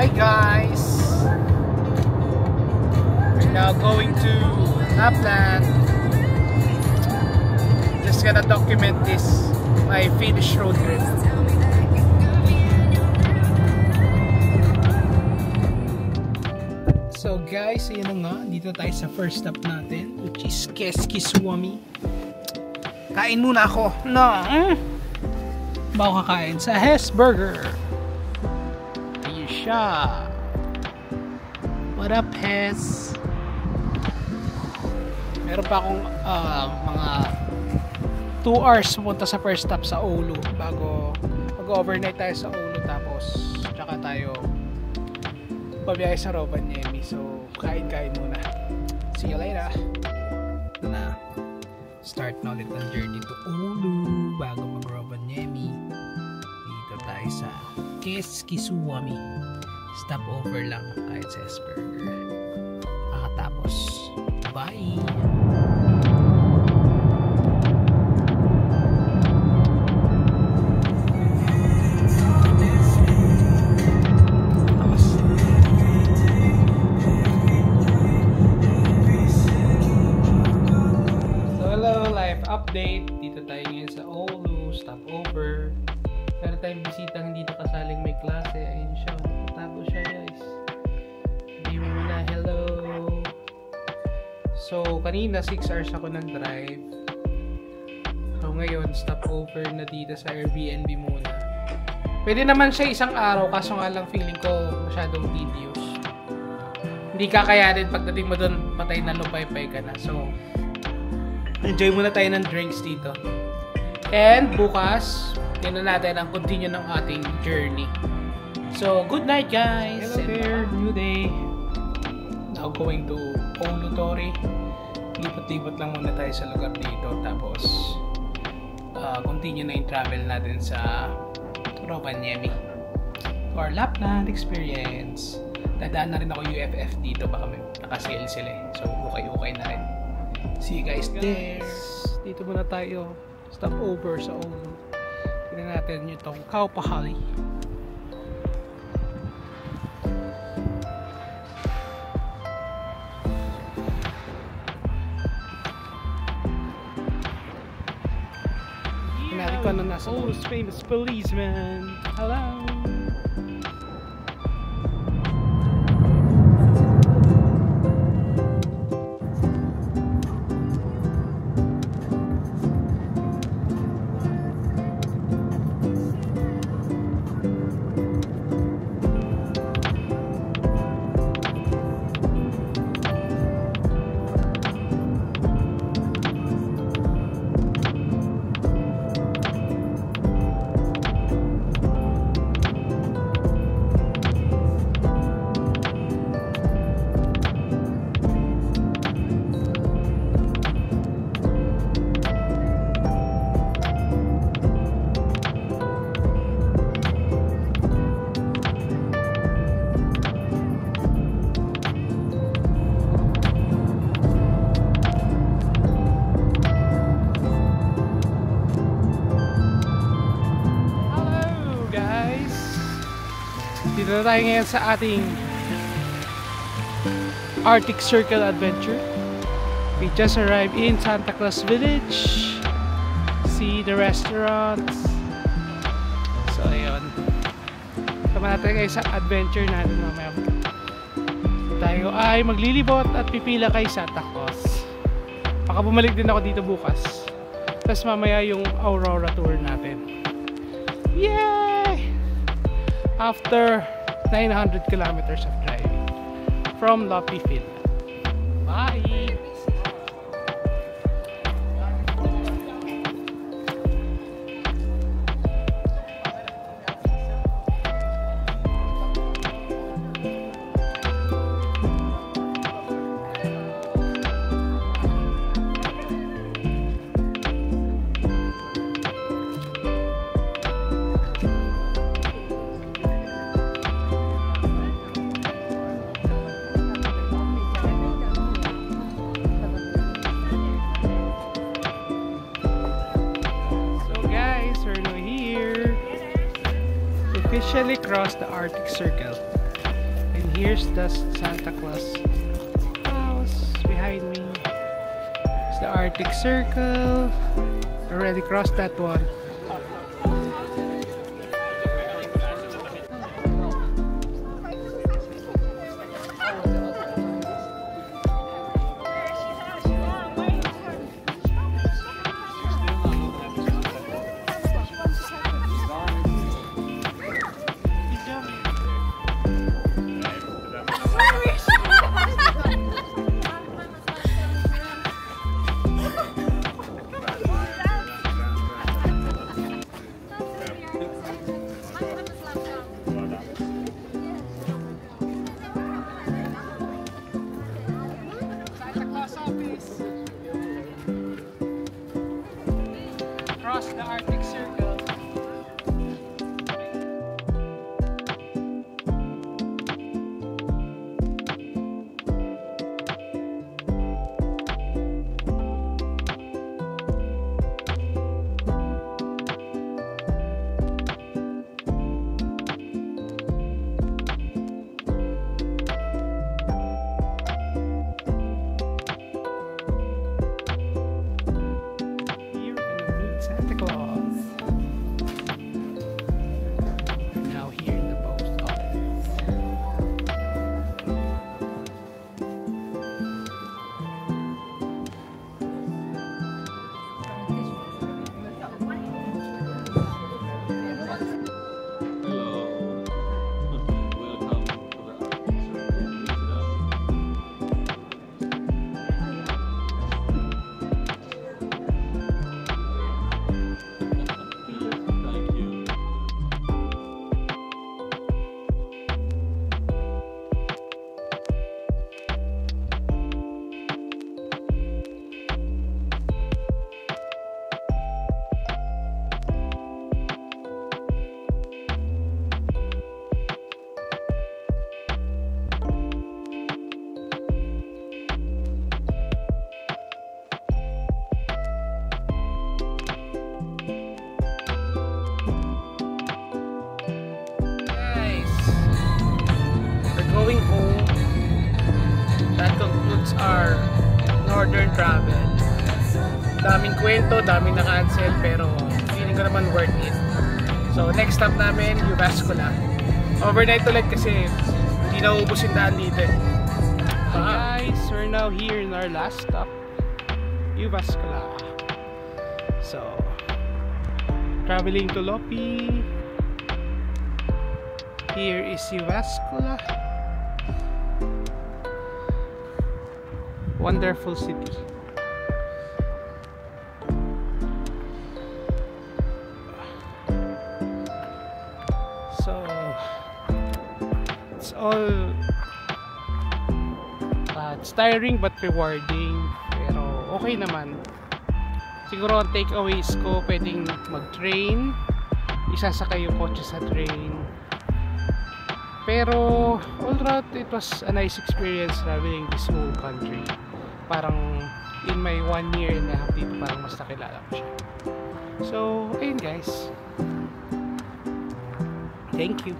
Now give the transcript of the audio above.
Hi guys! We're now going to Lapland. Just gonna document this, my Finnish road trip. So guys, ayun na nga, dito tayo sa first stop natin, which is Keskisuwami. Kain muna ako. No! Bago kakain sa Hess Burger. Ayun siya. What up, Hess? Meron pa akong mga 2 hours pupunta sa first stop sa Oulu bago mag-overnight tayo sa Oulu, tapos tsaka tayo pabiyahe sa Rovaniemi. So, kain-kain muna. See you later. Na start na ulit ang journey to Oulu bago mag-Rovaniemi. Dito tayo sa Keskisuwami. Stop over lang kahit sa Hess Burger. Kakatapos. Bye! Update, dito tayo ngayon sa Oulu, stopover. Meron tayong bisitang hindi nakasaling may klase. Ayun siya, tago siya guys. Sabihin mo na hello. So kanina 6 hours ako nag-drive. So ngayon stopover na dito sa Airbnb muna. Pwede naman siya isang araw, kaso nga lang feeling ko masyadong tedious. Hindi kakayanin pagdating mo doon, patay na lupay-pay ka na. So enjoy muna tayo ng drinks dito. And bukas, tingnan natin ang continue ng ating journey. So, good night guys! Hello there! New day! Now going to Oulu Tori. Lipat-lipat lang muna tayo sa lugar dito. Tapos, continue na yung travel natin sa Rovaniemi. For Lapland experience. Dadaan na rin ako UFF dito. Baka may nakasale sila eh. So, ukay-ukay na rin. See you guys there. Dito muna tayo. Stop over sa Oulu. Tignan natin itong Kaupahali. Tignan ko na nasa Oulu's famous policeman. Hello. Dito na tayo ngayon sa ating Arctic Circle adventure. We just arrived in Santa Claus Village. See the restaurants. So ayun, sama natin kayo sa adventure natin mamaya. Tayo ay maglilibot at pipila kay Santa Claus. Baka bumalik din ako dito bukas. Tapos mamaya yung Aurora tour natin. Yay! After 900 kilometers of driving from Lappi, Finland. Bye! Officially crossed the Arctic Circle. And here's the Santa Claus house behind me. It's the Arctic Circle. Already crossed that one. Across the Arctic Circle. Going home. That concludes our northern travel. Daming kwento, daming na-cancel, pero feeling ko naman worth it. So next stop namin, Uvasculo. Overnight ulit kasi hindi na ubus yung daan dito. Guys, we're now here in our last stop, Uvasculo. So traveling to Lopi. Here is Uvasculo. Wonderful city. So it's all it's tiring but rewarding, pero okay naman. Siguro ang takeaways ko, pwedeng mag-train, isasakay yung kotse sa train. Pero all throughout, it was a nice experience traveling this whole country. Parang in my 1 year and a half dito, parang mas nakilala ko siya. So, ayun guys. Thank you.